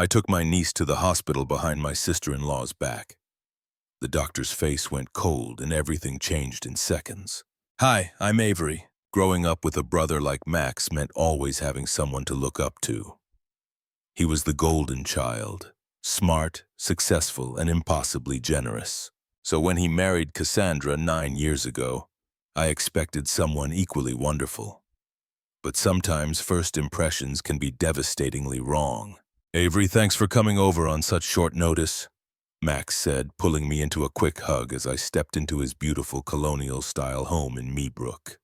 I took my niece to the hospital behind my sister-in-law's back. The doctor's face went cold and everything changed in seconds. Hi, I'm Avery. Growing up with a brother like Max meant always having someone to look up to. He was the golden child, smart, successful, and impossibly generous. So when he married Cassandra 9 years ago, I expected someone equally wonderful. But sometimes first impressions can be devastatingly wrong. Avery, thanks for coming over on such short notice, Max said, pulling me into a quick hug as I stepped into his beautiful colonial-style home in Meebrook.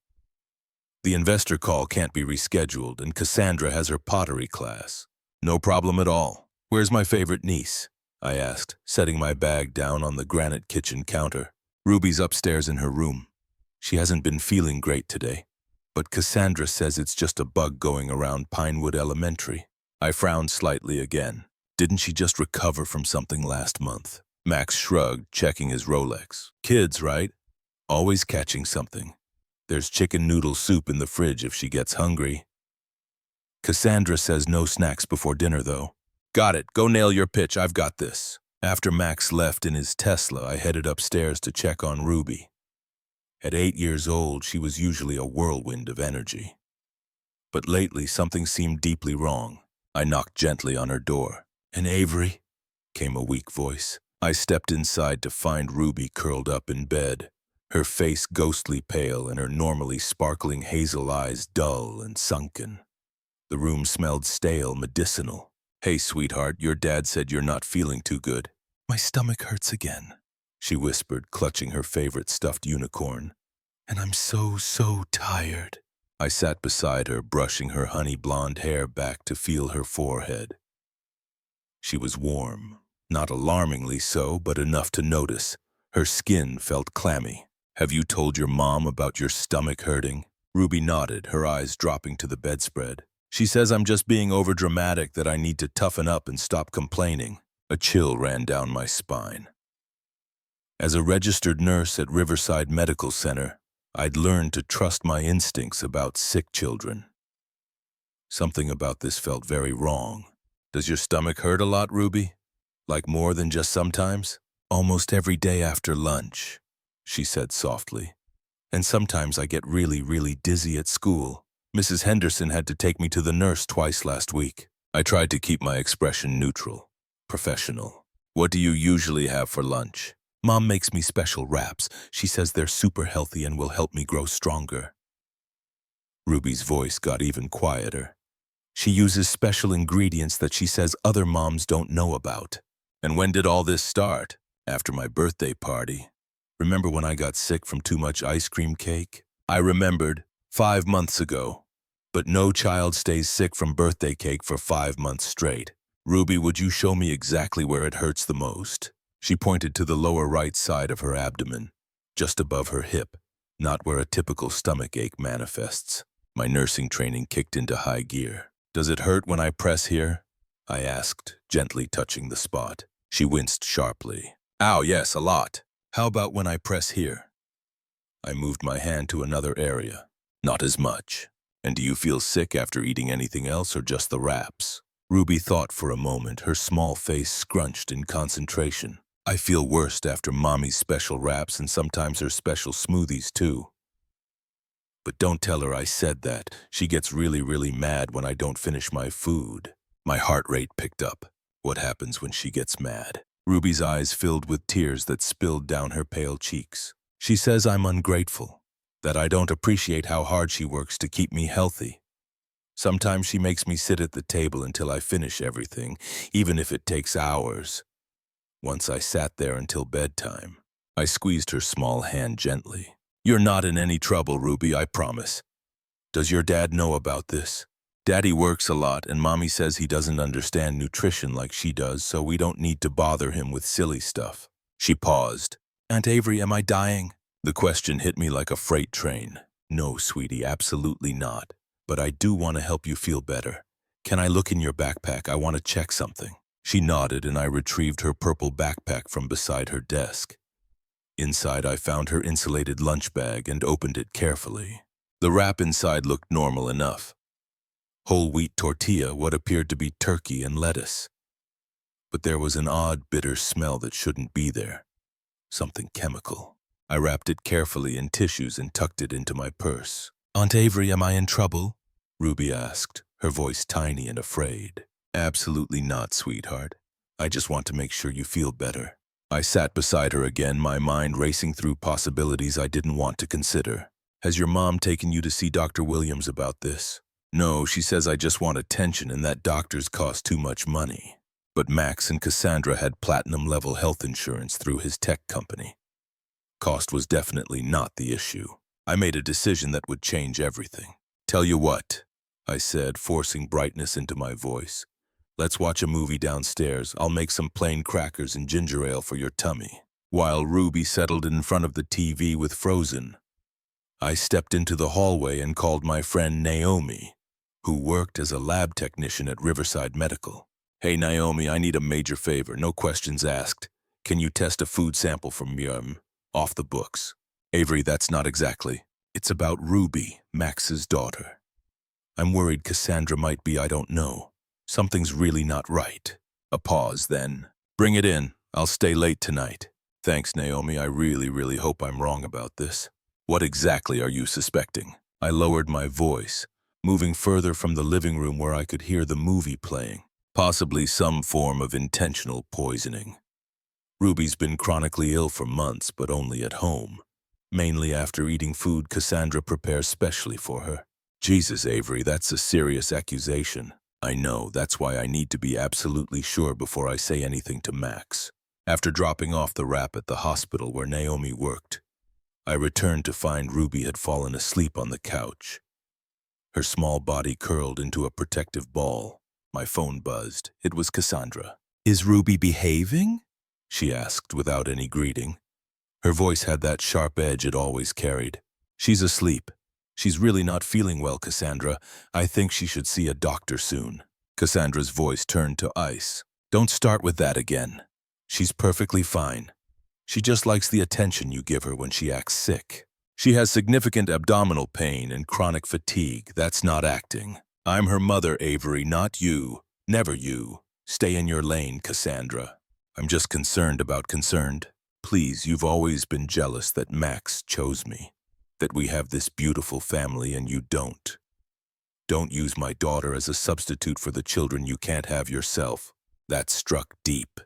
The investor call can't be rescheduled, and Cassandra has her pottery class. No problem at all. Where's my favorite niece? I asked, setting my bag down on the granite kitchen counter. Ruby's upstairs in her room. She hasn't been feeling great today, but Cassandra says it's just a bug going around Pinewood Elementary. I frowned slightly again. Didn't she just recover from something last month? Max shrugged, checking his Rolex. Kids, right? Always catching something. There's chicken noodle soup in the fridge if she gets hungry. Cassandra says no snacks before dinner, though. Got it. Go nail your pitch. I've got this. After Max left in his Tesla, I headed upstairs to check on Ruby. At 8 years old, she was usually a whirlwind of energy. But lately, something seemed deeply wrong. I knocked gently on her door. "And Avery?" came a weak voice. I stepped inside to find Ruby curled up in bed, her face ghostly pale and her normally sparkling hazel eyes dull and sunken. The room smelled stale, medicinal. "Hey, sweetheart, your dad said you're not feeling too good." "My stomach hurts again," she whispered, clutching her favorite stuffed unicorn. "And I'm so tired." I sat beside her, brushing her honey blonde hair back to feel her forehead. She was warm, not alarmingly so, but enough to notice. Her skin felt clammy. "Have you told your mom about your stomach hurting?" Ruby nodded, her eyes dropping to the bedspread. "She says I'm just being overdramatic, that I need to toughen up and stop complaining." A chill ran down my spine. As a registered nurse at Riverside Medical Center, I'd learned to trust my instincts about sick children. Something about this felt very wrong. "Does your stomach hurt a lot, Ruby? Like more than just sometimes?" "Almost every day after lunch," she said softly. "And sometimes I get really dizzy at school. Mrs. Henderson had to take me to the nurse twice last week." I tried to keep my expression neutral, professional. "What do you usually have for lunch?" "Mom makes me special wraps. She says they're super healthy and will help me grow stronger." Ruby's voice got even quieter. "She uses special ingredients that she says other moms don't know about." "And when did all this start?" "After my birthday party. Remember when I got sick from too much ice cream cake?" I remembered. 5 months ago. But no child stays sick from birthday cake for 5 months straight. "Ruby, would you show me exactly where it hurts the most?" She pointed to the lower right side of her abdomen, just above her hip, not where a typical stomach ache manifests. My nursing training kicked into high gear. "Does it hurt when I press here?" I asked, gently touching the spot. She winced sharply. "Ow, yes, a lot. How about when I press here?" I moved my hand to another area. "Not as much. And do you feel sick after eating anything else or just the wraps?" Ruby thought for a moment, her small face scrunched in concentration. "I feel worst after Mommy's special wraps and sometimes her special smoothies too. But don't tell her I said that. She gets really mad when I don't finish my food." My heart rate picked up. What happens when she gets mad? Ruby's eyes filled with tears that spilled down her pale cheeks. "She says I'm ungrateful, that I don't appreciate how hard she works to keep me healthy. Sometimes she makes me sit at the table until I finish everything, even if it takes hours. Once I sat there until bedtime." I squeezed her small hand gently. "You're not in any trouble, Ruby, I promise. Does your dad know about this?" "Daddy works a lot, and Mommy says he doesn't understand nutrition like she does, so we don't need to bother him with silly stuff." She paused. "Aunt Avery, am I dying?" The question hit me like a freight train. "No, sweetie, absolutely not. But I do want to help you feel better. Can I look in your backpack? I want to check something." She nodded, and I retrieved her purple backpack from beside her desk. Inside, I found her insulated lunch bag and opened it carefully. The wrap inside looked normal enough. Whole wheat tortilla, what appeared to be turkey and lettuce. but there was an odd, bitter smell that shouldn't be there. Something chemical. I wrapped it carefully in tissues and tucked it into my purse. "Aunt Avery, am I in trouble?" Ruby asked, her voice tiny and afraid. "Absolutely not, sweetheart. I just want to make sure you feel better." I sat beside her again, my mind racing through possibilities I didn't want to consider. "Has your mom taken you to see Dr. Williams about this?" "No, she says I just want attention and that doctors cost too much money." But Max and Cassandra had platinum-level health insurance through his tech company. Cost was definitely not the issue. I made a decision that would change everything. "Tell you what," I said, forcing brightness into my voice. "Let's watch a movie downstairs. I'll make some plain crackers and ginger ale for your tummy." While Ruby settled in front of the TV with Frozen, I stepped into the hallway and called my friend Naomi, who worked as a lab technician at Riverside Medical. "Hey Naomi, I need a major favor, no questions asked. Can you test a food sample from me, off the books?" "Avery, that's not exactly. It's about Ruby, Max's daughter. I'm worried Cassandra might be, I don't know. Something's really not right." A pause, then, "Bring it in. I'll stay late tonight." "Thanks, Naomi. I really hope I'm wrong about this." "What exactly are you suspecting?" I lowered my voice, moving further from the living room where I could hear the movie playing. "Possibly some form of intentional poisoning. Ruby's been chronically ill for months, but only at home, mainly after eating food Cassandra prepares specially for her." "Jesus, Avery, that's a serious accusation." "I know, that's why I need to be absolutely sure before I say anything to Max." After dropping off the wrap at the hospital where Naomi worked, I returned to find Ruby had fallen asleep on the couch. Her small body curled into a protective ball. My phone buzzed. It was Cassandra. "Is Ruby behaving?" she asked without any greeting. Her voice had that sharp edge it always carried. "She's asleep. She's really not feeling well, Cassandra. I think she should see a doctor soon." Cassandra's voice turned to ice. "Don't start with that again. She's perfectly fine. She just likes the attention you give her when she acts sick. She has significant abdominal pain and chronic fatigue. That's not acting. I'm her mother, Avery, not you. Never you. Stay in your lane, Cassandra." "I'm just concerned about concerned. Please, you've always been jealous that Max chose me, that we have this beautiful family and you don't. Don't use my daughter as a substitute for the children you can't have yourself." That struck deep.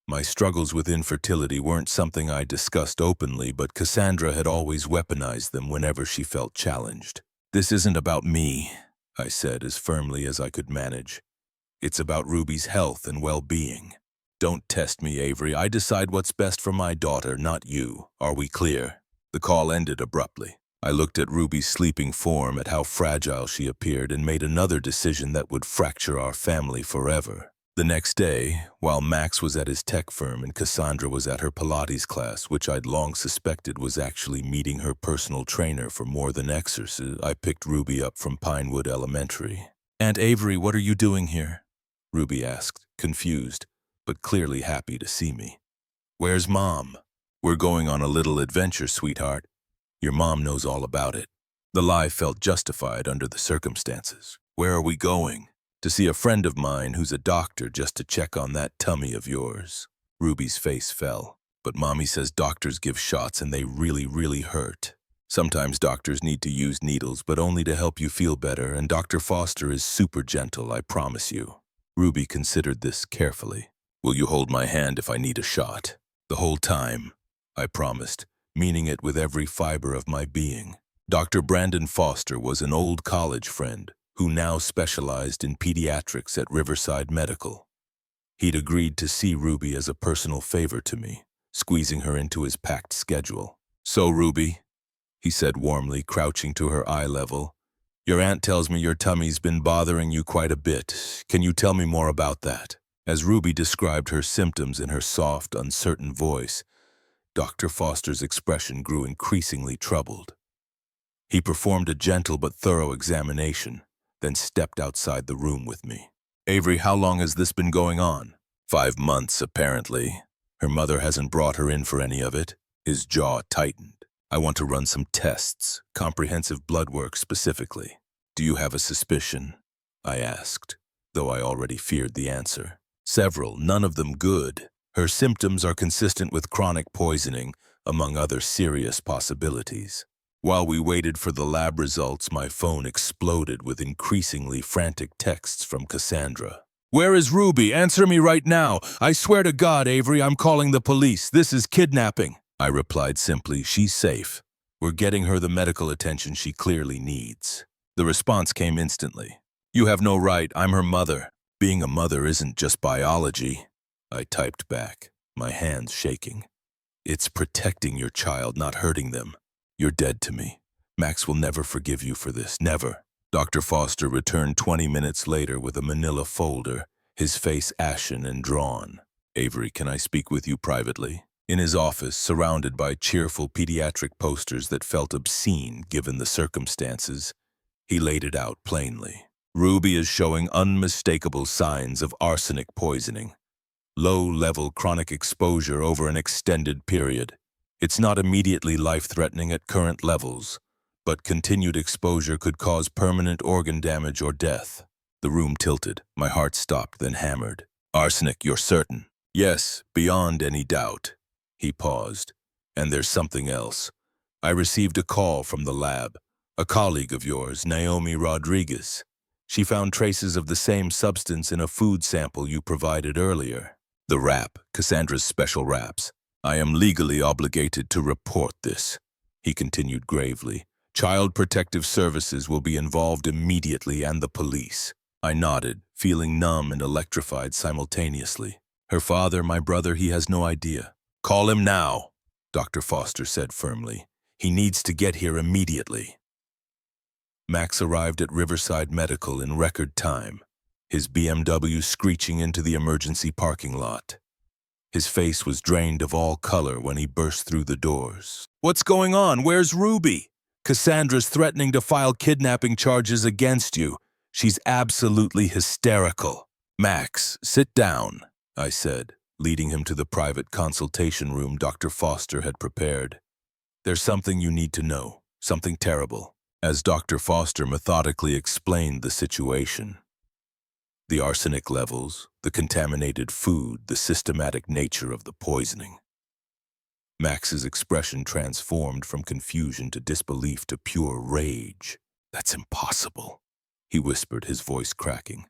My struggles with infertility weren't something I discussed openly, but Cassandra had always weaponized them whenever she felt challenged. "This isn't about me," I said as firmly as I could manage. "It's about Ruby's health and well-being. Don't test me, Avery. I decide what's best for my daughter, not you. Are we clear?" The call ended abruptly. I looked at Ruby's sleeping form, at how fragile she appeared, and made another decision that would fracture our family forever. The next day, while Max was at his tech firm and Cassandra was at her Pilates class, which I'd long suspected was actually meeting her personal trainer for more than exercise, I picked Ruby up from Pinewood Elementary. "Aunt Avery, what are you doing here?" Ruby asked, confused, but clearly happy to see me. "Where's Mom?" "We're going on a little adventure, sweetheart. Your mom knows all about it." The lie felt justified under the circumstances. "Where are we going?" "To see a friend of mine who's a doctor, just to check on that tummy of yours." Ruby's face fell. "But Mommy says doctors give shots and they really hurt." "Sometimes doctors need to use needles, but only to help you feel better, and Dr. Foster is super gentle, I promise you." Ruby considered this carefully. "Will you hold my hand if I need a shot?" "The whole time," I promised, meaning it with every fiber of my being. Dr. Brandon Foster was an old college friend who now specialized in pediatrics at Riverside Medical. He'd agreed to see Ruby as a personal favor to me, squeezing her into his packed schedule. "So, Ruby," he said warmly, crouching to her eye level, "your aunt tells me your tummy's been bothering you quite a bit. Can you tell me more about that?" As Ruby described her symptoms in her soft, uncertain voice, Dr. Foster's expression grew increasingly troubled. He performed a gentle but thorough examination, then stepped outside the room with me. "Avery, how long has this been going on?" 5 months, apparently. Her mother hasn't brought her in for any of it." His jaw tightened. "I want to run some tests, comprehensive blood work specifically." "Do you have a suspicion?" I asked, though I already feared the answer. Several, none of them good. Her symptoms are consistent with chronic poisoning, among other serious possibilities. While we waited for the lab results, my phone exploded with increasingly frantic texts from Cassandra. "Where is Ruby? Answer me right now. I swear to God, Avery, I'm calling the police. This is kidnapping." I replied simply, "She's safe. We're getting her the medical attention she clearly needs." The response came instantly. "You have no right. I'm her mother. Being a mother isn't just biology." I typed back, my hands shaking. "It's protecting your child, not hurting them. You're dead to me. Max will never forgive you for this, never." Dr. Foster returned 20 minutes later with a manila folder, his face ashen and drawn. "Avery, can I speak with you privately?" In his office, surrounded by cheerful pediatric posters that felt obscene given the circumstances, he laid it out plainly. "Ruby is showing unmistakable signs of arsenic poisoning. Low-level chronic exposure over an extended period. It's not immediately life-threatening at current levels, but continued exposure could cause permanent organ damage or death." The room tilted. My heart stopped, then hammered. "Arsenic, you're certain?" "Yes, beyond any doubt." He paused. "And there's something else. I received a call from the lab. A colleague of yours, Naomi Rodriguez. She found traces of the same substance in a food sample you provided earlier." "The wrap, Cassandra's special wraps. I am legally obligated to report this," he continued gravely. "Child Protective Services will be involved immediately, and the police." I nodded, feeling numb and electrified simultaneously. "Her father, my brother, he has no idea." "Call him now," Dr. Foster said firmly. "He needs to get here immediately." Max arrived at Riverside Medical in record time, his BMW screeching into the emergency parking lot. His face was drained of all color when he burst through the doors. "What's going on? Where's Ruby? Cassandra's threatening to file kidnapping charges against you. She's absolutely hysterical." "Max, sit down," I said, leading him to the private consultation room Dr. Foster had prepared. "There's something you need to know, something terrible," as Dr. Foster methodically explained the situation. The arsenic levels, the contaminated food, the systematic nature of the poisoning. Max's expression transformed from confusion to disbelief to pure rage. "That's impossible," he whispered, his voice cracking.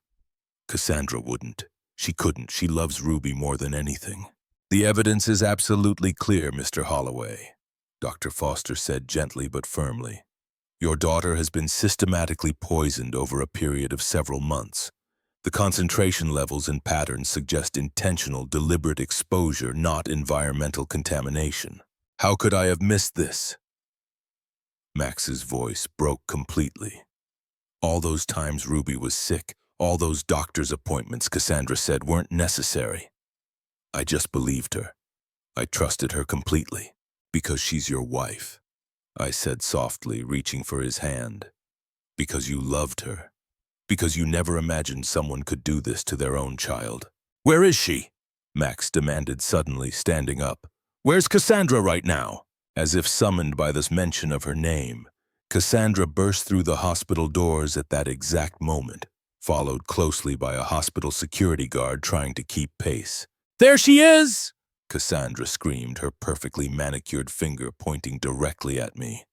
"Cassandra wouldn't. She couldn't. She loves Ruby more than anything." "The evidence is absolutely clear, Mr. Holloway," Dr. Foster said gently but firmly. "Your daughter has been systematically poisoned over a period of several months. The concentration levels and patterns suggest intentional, deliberate exposure, not environmental contamination. How could I have missed this?" Max's voice broke completely. "All those times Ruby was sick, all those doctor's appointments Cassandra said weren't necessary. I just believed her. I trusted her completely. Because she's your wife," I said softly, reaching for his hand. "Because you loved her. Because you never imagined someone could do this to their own child." "Where is she?" Max demanded suddenly, standing up. "Where's Cassandra right now?" As if summoned by this mention of her name, Cassandra burst through the hospital doors at that exact moment, followed closely by a hospital security guard trying to keep pace. "There she is!" Cassandra screamed, her perfectly manicured finger pointing directly at me.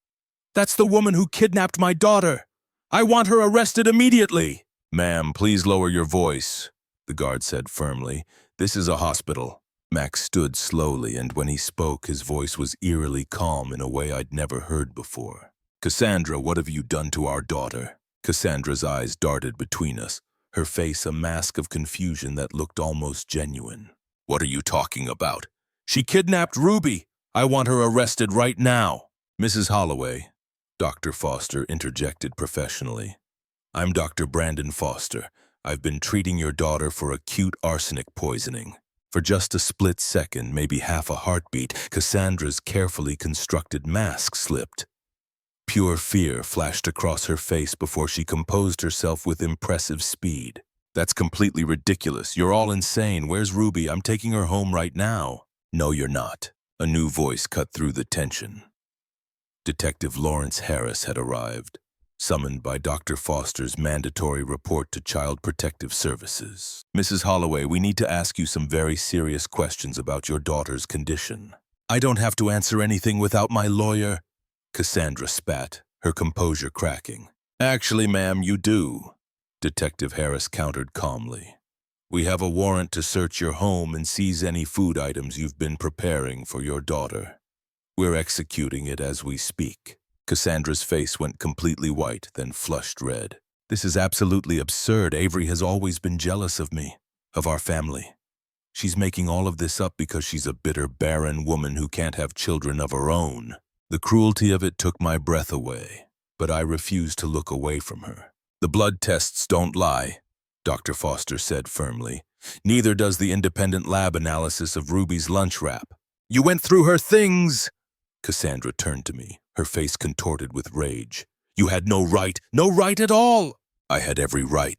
"That's the woman who kidnapped my daughter! I want her arrested immediately!" "Ma'am, please lower your voice," the guard said firmly. "This is a hospital." Max stood slowly, and when he spoke, his voice was eerily calm in a way I'd never heard before. "Cassandra, what have you done to our daughter?" Cassandra's eyes darted between us, her face a mask of confusion that looked almost genuine. "What are you talking about?" "She kidnapped Ruby! I want her arrested right now!" "Mrs. Holloway," Dr. Foster interjected professionally. "I'm Dr. Brandon Foster. I've been treating your daughter for acute arsenic poisoning." For just a split second, maybe half a heartbeat, Cassandra's carefully constructed mask slipped. Pure fear flashed across her face before she composed herself with impressive speed. "That's completely ridiculous. You're all insane. Where's Ruby? I'm taking her home right now." "No, you're not." A new voice cut through the tension. Detective Lawrence Harris had arrived. summoned by Dr. Foster's mandatory report to Child Protective Services. Mrs. Holloway, we need to ask you some very serious questions about your daughter's condition. I don't have to answer anything without my lawyer, Cassandra spat, her composure cracking. Actually, ma'am, you do, Detective Harris countered calmly. We have a warrant to search your home and seize any food items you've been preparing for your daughter. We're executing it as we speak. Cassandra's face went completely white, then flushed red. This is absolutely absurd. Avery has always been jealous of me, of our family. She's making all of this up because she's a bitter, barren woman who can't have children of her own. The cruelty of it took my breath away, but I refused to look away from her. The blood tests don't lie, Dr. Foster said firmly. Neither does the independent lab analysis of Ruby's lunch wrap. You went through her things! Cassandra turned to me, her face contorted with rage. You had no right at all! I had every right,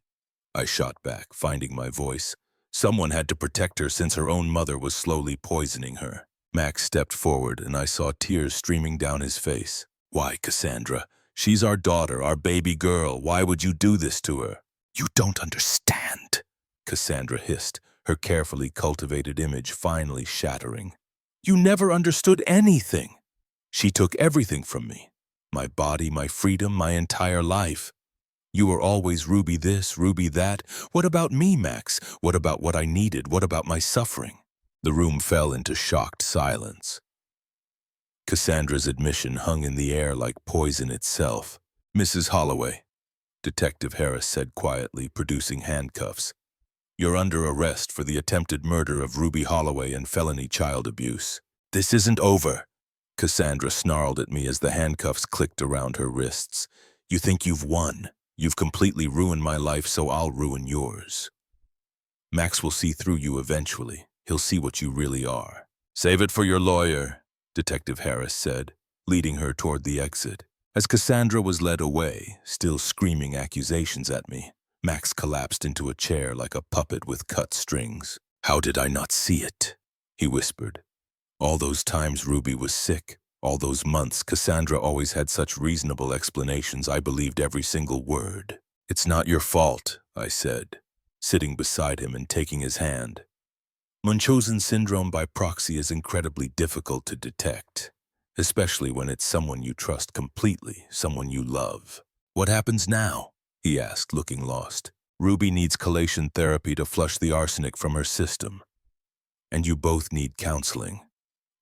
I shot back, finding my voice. Someone had to protect her since her own mother was slowly poisoning her. Max stepped forward, and I saw tears streaming down his face. Why, Cassandra? She's our daughter, our baby girl. Why would you do this to her? You don't understand, Cassandra hissed, her carefully cultivated image finally shattering. You never understood anything. She took everything from me. My body, my freedom, my entire life. You were always Ruby this, Ruby that. What about me, Max? What about what I needed? What about my suffering? The room fell into shocked silence. Cassandra's admission hung in the air like poison itself. Mrs. Holloway, Detective Harris said quietly, producing handcuffs. You're under arrest for the attempted murder of Ruby Holloway and felony child abuse. This isn't over. Cassandra snarled at me as the handcuffs clicked around her wrists. You think you've won? You've completely ruined my life, so I'll ruin yours. Max will see through you eventually. He'll see what you really are. Save it for your lawyer, Detective Harris said, leading her toward the exit. As Cassandra was led away, still screaming accusations at me, Max collapsed into a chair like a puppet with cut strings. How did I not see it? He whispered. All those times Ruby was sick, all those months, Cassandra always had such reasonable explanations. I believed every single word. It's not your fault, I said, sitting beside him and taking his hand. Munchausen syndrome by proxy is incredibly difficult to detect, especially when it's someone you trust completely, someone you love. What happens now? He asked, looking lost. Ruby needs chelation therapy to flush the arsenic from her system. And you both need counseling,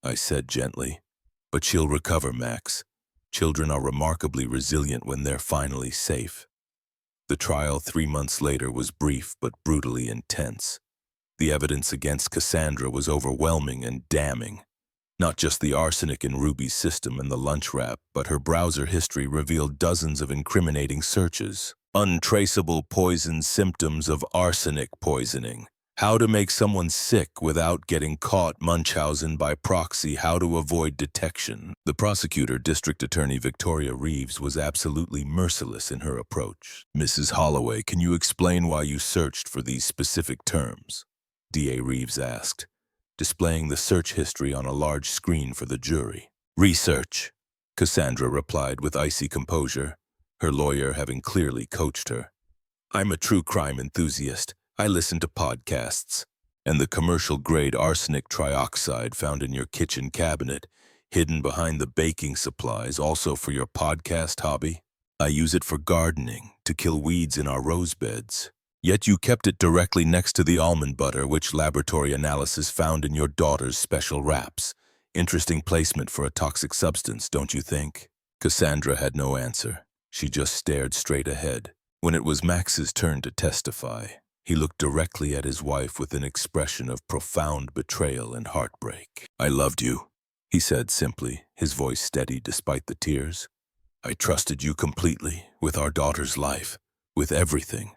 I said gently. But she'll recover, Max. Children are remarkably resilient when they're finally safe. The trial 3 months later was brief but brutally intense. The evidence against Cassandra was overwhelming and damning. Not just the arsenic in Ruby's system and the lunch wrap, but her browser history revealed dozens of incriminating searches. Untraceable poison symptoms of arsenic poisoning. How to make someone sick without getting caught, Munchausen by proxy, how to avoid detection. The prosecutor, District Attorney Victoria Reeves, was absolutely merciless in her approach. Mrs. Holloway, can you explain why you searched for these specific terms? D.A. Reeves asked, displaying the search history on a large screen for the jury. Research, Cassandra replied with icy composure, her lawyer having clearly coached her. I'm a true crime enthusiast. I listen to podcasts, and the commercial-grade arsenic trioxide found in your kitchen cabinet, hidden behind the baking supplies, also for your podcast hobby. I use it for gardening, to kill weeds in our rose beds. Yet you kept it directly next to the almond butter, which laboratory analysis found in your daughter's special wraps. Interesting placement for a toxic substance, don't you think? Cassandra had no answer. She just stared straight ahead. When it was Max's turn to testify, he looked directly at his wife with an expression of profound betrayal and heartbreak. I loved you, he said simply, his voice steady despite the tears. I trusted you completely, with our daughter's life, with everything,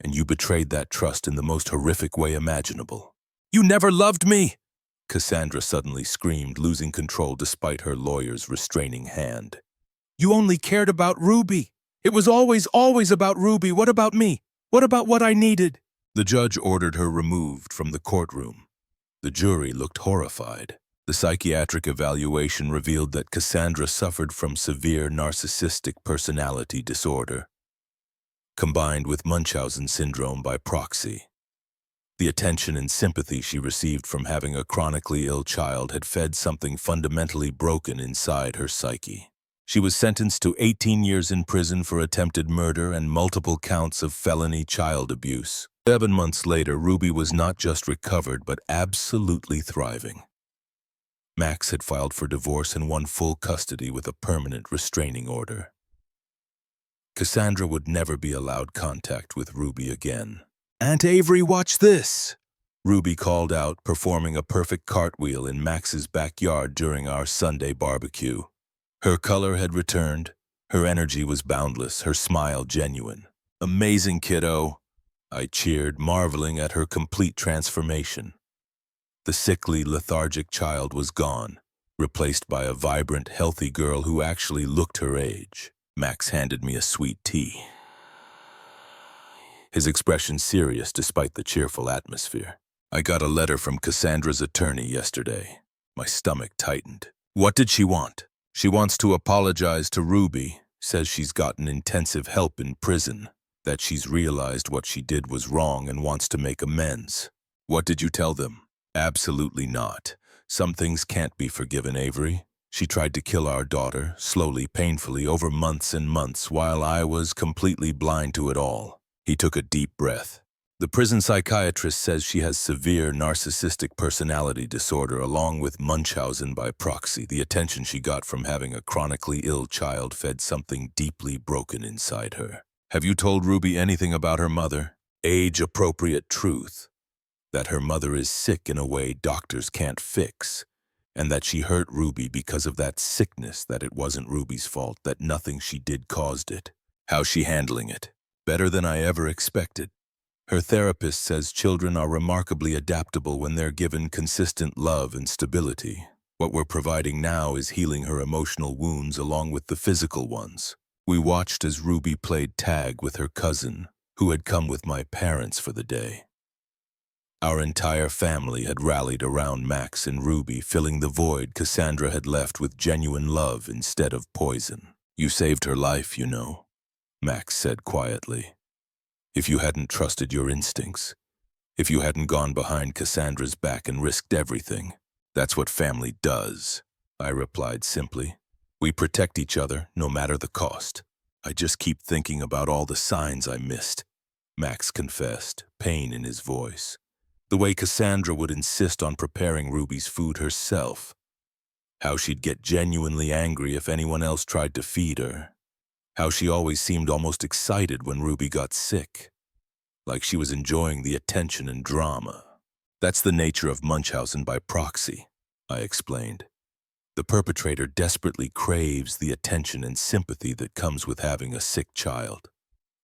and you betrayed that trust in the most horrific way imaginable. You never loved me! Cassandra suddenly screamed, losing control despite her lawyer's restraining hand. You only cared about Ruby. It was always about Ruby. What about me? What about what I needed? The judge ordered her removed from the courtroom. The jury looked horrified. The psychiatric evaluation revealed that Cassandra suffered from severe narcissistic personality disorder, combined with Munchausen syndrome by proxy. The attention and sympathy she received from having a chronically ill child had fed something fundamentally broken inside her psyche. She was sentenced to 18 years in prison for attempted murder and multiple counts of felony child abuse. 7 months later, Ruby was not just recovered, but absolutely thriving. Max had filed for divorce and won full custody with a permanent restraining order. Cassandra would never be allowed contact with Ruby again. "Aunt Avery, watch this!" Ruby called out, performing a perfect cartwheel in Max's backyard during our Sunday barbecue. Her color had returned, her energy was boundless, her smile genuine. "Amazing, kiddo!" I cheered, marveling at her complete transformation. The sickly, lethargic child was gone, replaced by a vibrant, healthy girl who actually looked her age. Max handed me a sweet tea, his expression serious despite the cheerful atmosphere. "I got a letter from Cassandra's attorney yesterday." My stomach tightened. "What did she want?" "She wants to apologize to Ruby, says she's gotten intensive help in prison, that she's realized what she did was wrong and wants to make amends." "What did you tell them?" "Absolutely not. Some things can't be forgiven, Avery. She tried to kill our daughter, slowly, painfully, over months and months, while I was completely blind to it all." He took a deep breath. "The prison psychiatrist says she has severe narcissistic personality disorder along with Munchausen by proxy. The attention she got from having a chronically ill child fed something deeply broken inside her." "Have you told Ruby anything about her mother?" "Age-appropriate truth. That her mother is sick in a way doctors can't fix, and that she hurt Ruby because of that sickness, that it wasn't Ruby's fault, that nothing she did caused it." "How's she handling it?" "Better than I ever expected. Her therapist says children are remarkably adaptable when they're given consistent love and stability. What we're providing now is healing her emotional wounds along with the physical ones." We watched as Ruby played tag with her cousin, who had come with my parents for the day. Our entire family had rallied around Max and Ruby, filling the void Cassandra had left with genuine love instead of poison. "You saved her life, you know," Max said quietly. "If you hadn't trusted your instincts, if you hadn't gone behind Cassandra's back and risked everything, that's what family does," I replied simply. "We protect each other, no matter the cost." "I just keep thinking about all the signs I missed," Max confessed, pain in his voice. "The way Cassandra would insist on preparing Ruby's food herself. How she'd get genuinely angry if anyone else tried to feed her. How she always seemed almost excited when Ruby got sick, like she was enjoying the attention and drama." "That's the nature of Munchausen by proxy," I explained. "The perpetrator desperately craves the attention and sympathy that comes with having a sick child.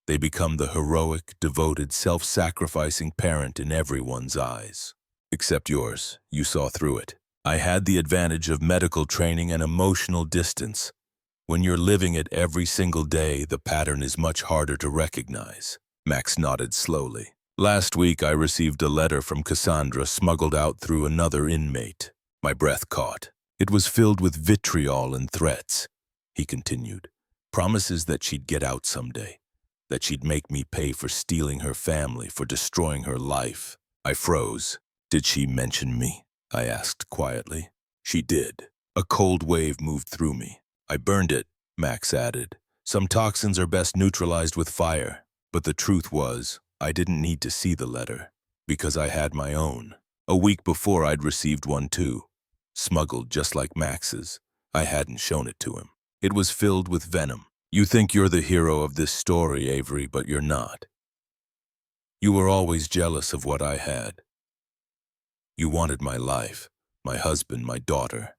They become the heroic, devoted, self-sacrificing parent in everyone's eyes. Except yours. You saw through it. I had the advantage of medical training and emotional distance. When you're living it every single day, the pattern is much harder to recognize." Max nodded slowly. "Last week, I received a letter from Cassandra smuggled out through another inmate." My breath caught. "It was filled with vitriol and threats," he continued. "Promises that she'd get out someday, that she'd make me pay for stealing her family, for destroying her life." I froze. "Did she mention me?" I asked quietly. "She did." A cold wave moved through me. "I burned it," Max added. "Some toxins are best neutralized with fire." But the truth was, I didn't need to see the letter, because I had my own. A week before, I'd received one too. Smuggled just like Max's. I hadn't shown it to him. It was filled with venom. "You think you're the hero of this story, Avery, but you're not. You were always jealous of what I had. You wanted my life, my husband, my daughter.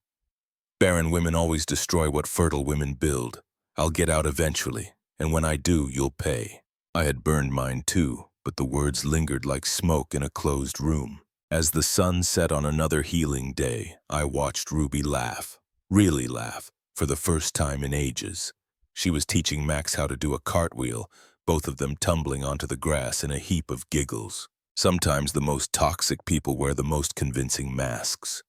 Barren women always destroy what fertile women build. I'll get out eventually, and when I do, you'll pay." I had burned mine too, but the words lingered like smoke in a closed room. As the sun set on another healing day, I watched Ruby laugh, really laugh, for the first time in ages. She was teaching Max how to do a cartwheel, both of them tumbling onto the grass in a heap of giggles. Sometimes the most toxic people wear the most convincing masks.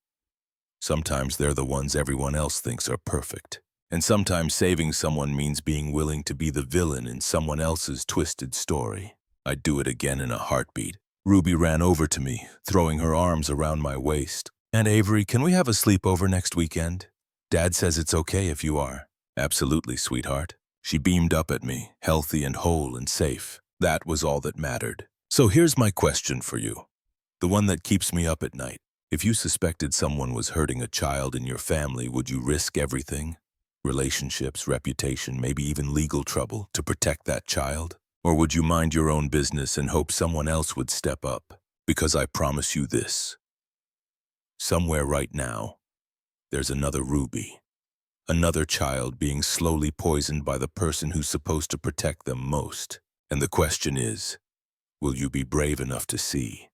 Sometimes they're the ones everyone else thinks are perfect. And sometimes saving someone means being willing to be the villain in someone else's twisted story. I'd do it again in a heartbeat. Ruby ran over to me, throwing her arms around my waist. "Aunt Avery, can we have a sleepover next weekend? Dad says it's okay if you are." "Absolutely, sweetheart." She beamed up at me, healthy and whole and safe. That was all that mattered. So here's my question for you, the one that keeps me up at night. If you suspected someone was hurting a child in your family, would you risk everything? Relationships, reputation, maybe even legal trouble to protect that child? Or would you mind your own business and hope someone else would step up? Because I promise you this. Somewhere right now, there's another Ruby. Another child being slowly poisoned by the person who's supposed to protect them most. And the question is, will you be brave enough to see?